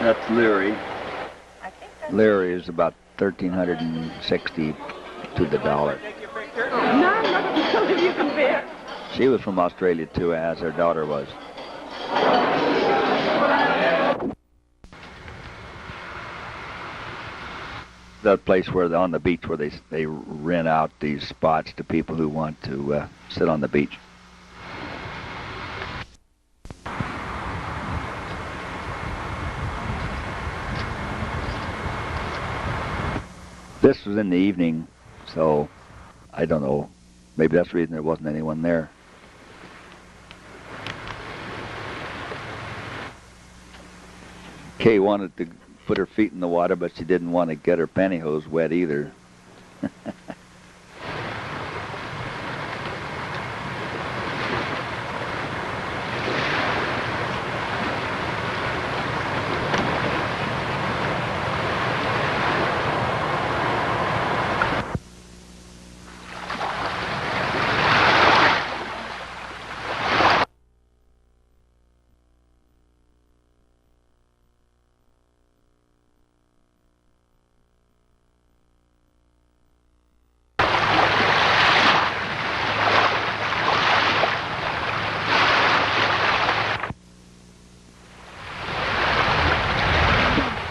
That's Leary. Leary is about 1,360 to the dollar. She was from Australia too, as her daughter was. That place where on the beach where they rent out these spots to people who want to sit on the beach. This was in the evening, so I don't know. Maybe that's the reason there wasn't anyone there. Kay wanted to put her feet in the water, but she didn't want to get her pantyhose wet either.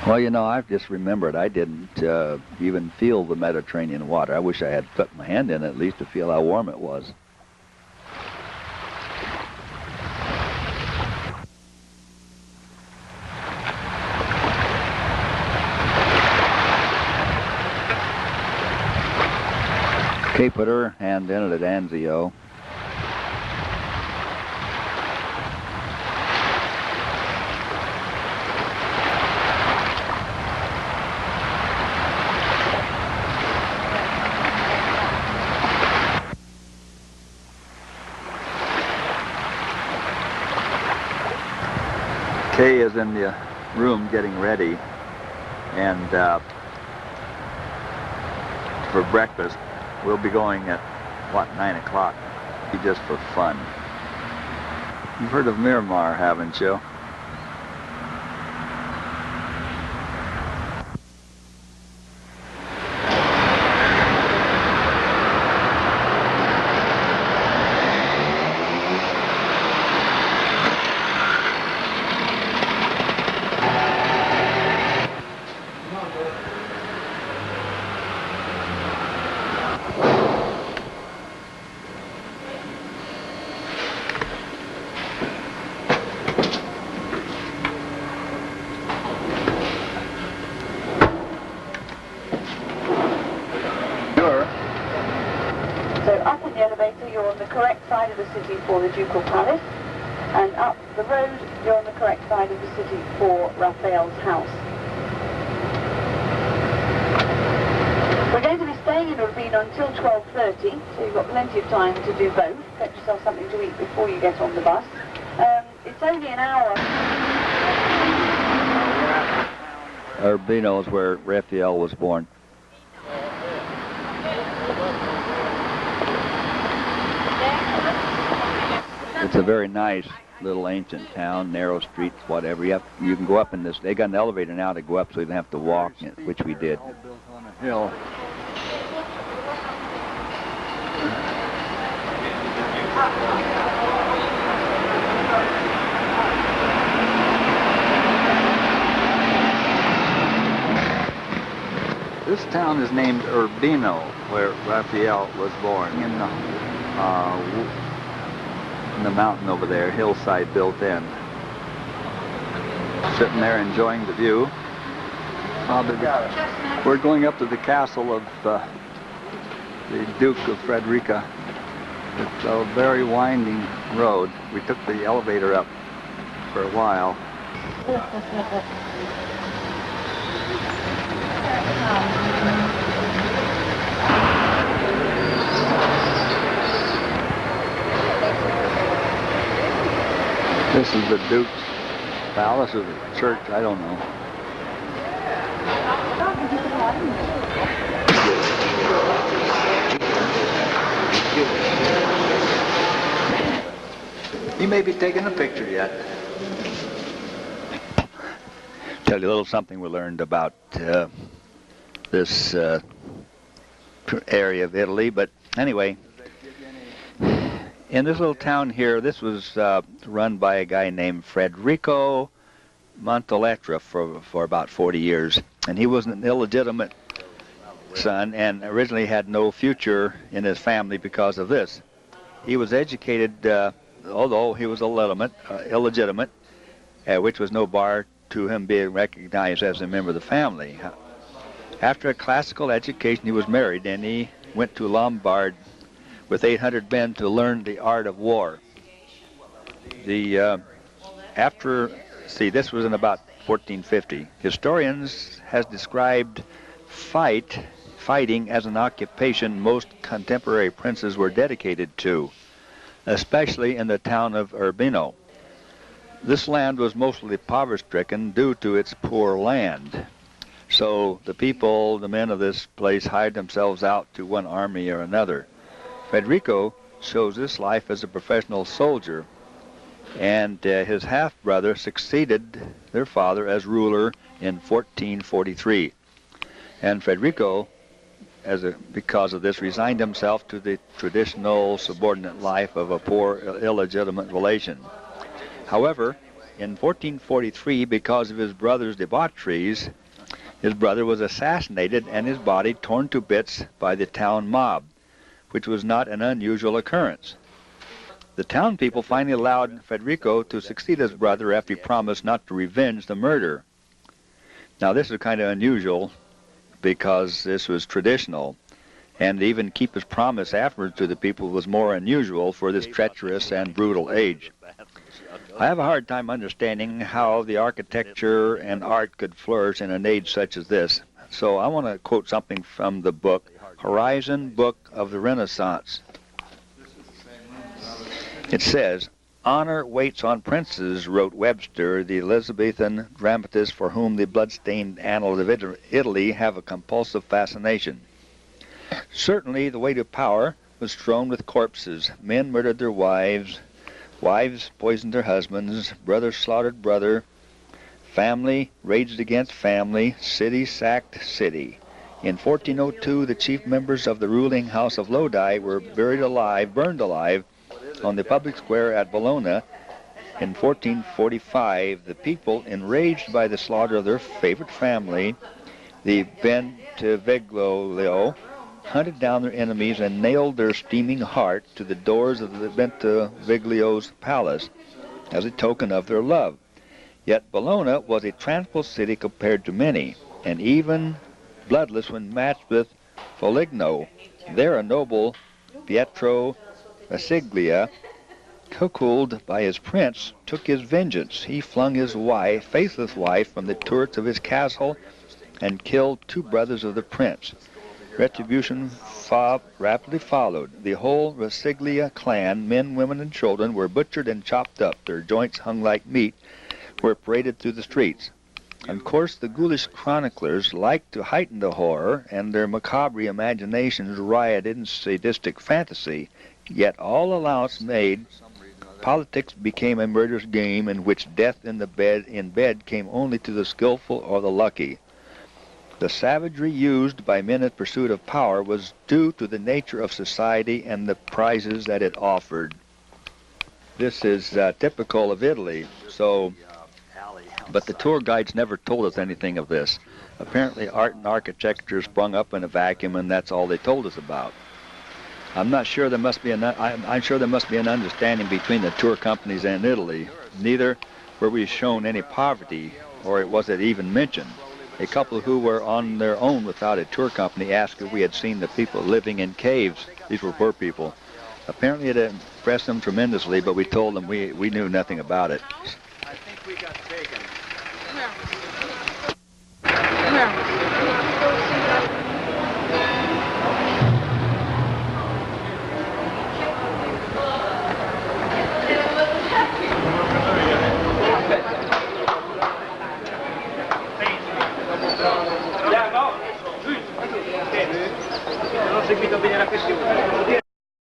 Well, you know, I've just remembered I didn't even feel the Mediterranean water. I wish I had put my hand in it at least to feel how warm it was. Kay put her hand in it at Anzio. Kay is in the room getting ready, and for breakfast we'll be going at, what, 9 o'clock, just for fun. You've heard of Miramar, haven't you? For the Ducal Palace, and up the road you're on the correct side of the city for Raphael's house. We're going to be staying in Urbino until 12:30, so you've got plenty of time to do both. Get yourself something to eat before you get on the bus. It's only an hour. Urbino is where Raphael was born. It's a very nice little ancient town, narrow streets, whatever. You can go up in this. They got an elevator now to go up, so you don't have to walk, which we did. All built on a hill. This town is named Urbino, where Raphael was born, in the mountain over there, hillside built in. Sitting there enjoying the view. We're going up to the castle of the Duke of Frederica. It's a very winding road. We took the elevator up for a while. This is the Duke's palace or the church, I don't know. He may be taking a picture yet. tell you a little something we learned about this area of Italy. But anyway, in this little town here, this was run by a guy named Federico Montaletra for about 40 years. And he was an illegitimate son and originally had no future in his family because of this. He was educated, although he was illegitimate, which was no bar to him being recognized as a member of the family. After a classical education, he was married, and he went to Lombard with 800 men to learn the art of war. This was in about 1450. Historians has described fighting as an occupation most contemporary princes were dedicated to, especially in the town of Urbino. This land was mostly poverty-stricken due to its poor land. So the men of this place hired themselves out to one army or another. Federico chose this life as a professional soldier, and his half-brother succeeded their father as ruler in 1443. And Federico, because of this, resigned himself to the traditional subordinate life of a poor, illegitimate relation. However, in 1443, because of his brother's debaucheries, his brother was assassinated and his body torn to bits by the town mob, which was not an unusual occurrence. The town people finally allowed Federico to succeed his brother after he promised not to revenge the murder. Now, this is kind of unusual because this was traditional, and to even keep his promise afterwards to the people was more unusual for this treacherous and brutal age. I have a hard time understanding how the architecture and art could flourish in an age such as this. So I want to quote something from the book, Horizon Book of the Renaissance. It says, "Honor waits on princes," wrote Webster, the Elizabethan dramatist for whom the blood-stained annals of Italy have a compulsive fascination. Certainly the way to power was strewn with corpses. Men murdered their wives poisoned their husbands, brother slaughtered brother, family raged against family, city sacked city. In 1402, the chief members of the ruling house of Lodi were burned alive on the public square at Bologna. In 1445, the people, enraged by the slaughter of their favorite family, the Bentivoglio, hunted down their enemies and nailed their steaming heart to the doors of the Bentivoglio's palace as a token of their love. Yet Bologna was a tranquil city compared to many, and even bloodless when matched with Foligno. There a noble, Pietro Basiglia, cuckolded by his prince, took his vengeance. He flung his faithless wife from the turrets of his castle and killed 2 brothers of the prince. Retribution rapidly followed. The whole Basiglia clan, men, women, and children, were butchered and chopped up. Their joints, hung like meat, were paraded through the streets. Of course, the ghoulish chroniclers liked to heighten the horror, and their macabre imaginations rioted in sadistic fantasy. Yet all allowance made, politics became a murderous game in which death in bed came only to the skillful or the lucky. The savagery used by men in pursuit of power was due to the nature of society and the prizes that it offered. This is typical of Italy, but the tour guides never told us anything of this. Apparently art and architecture sprung up in a vacuum, and that's all they told us about. I'm sure there must be an understanding between the tour companies and Italy. Neither were we shown any poverty, or was it even mentioned. A couple who were on their own without a tour company asked if we had seen the people living in caves. These were poor people. Apparently it impressed them tremendously, but we told them we knew nothing about it. I think we got taken.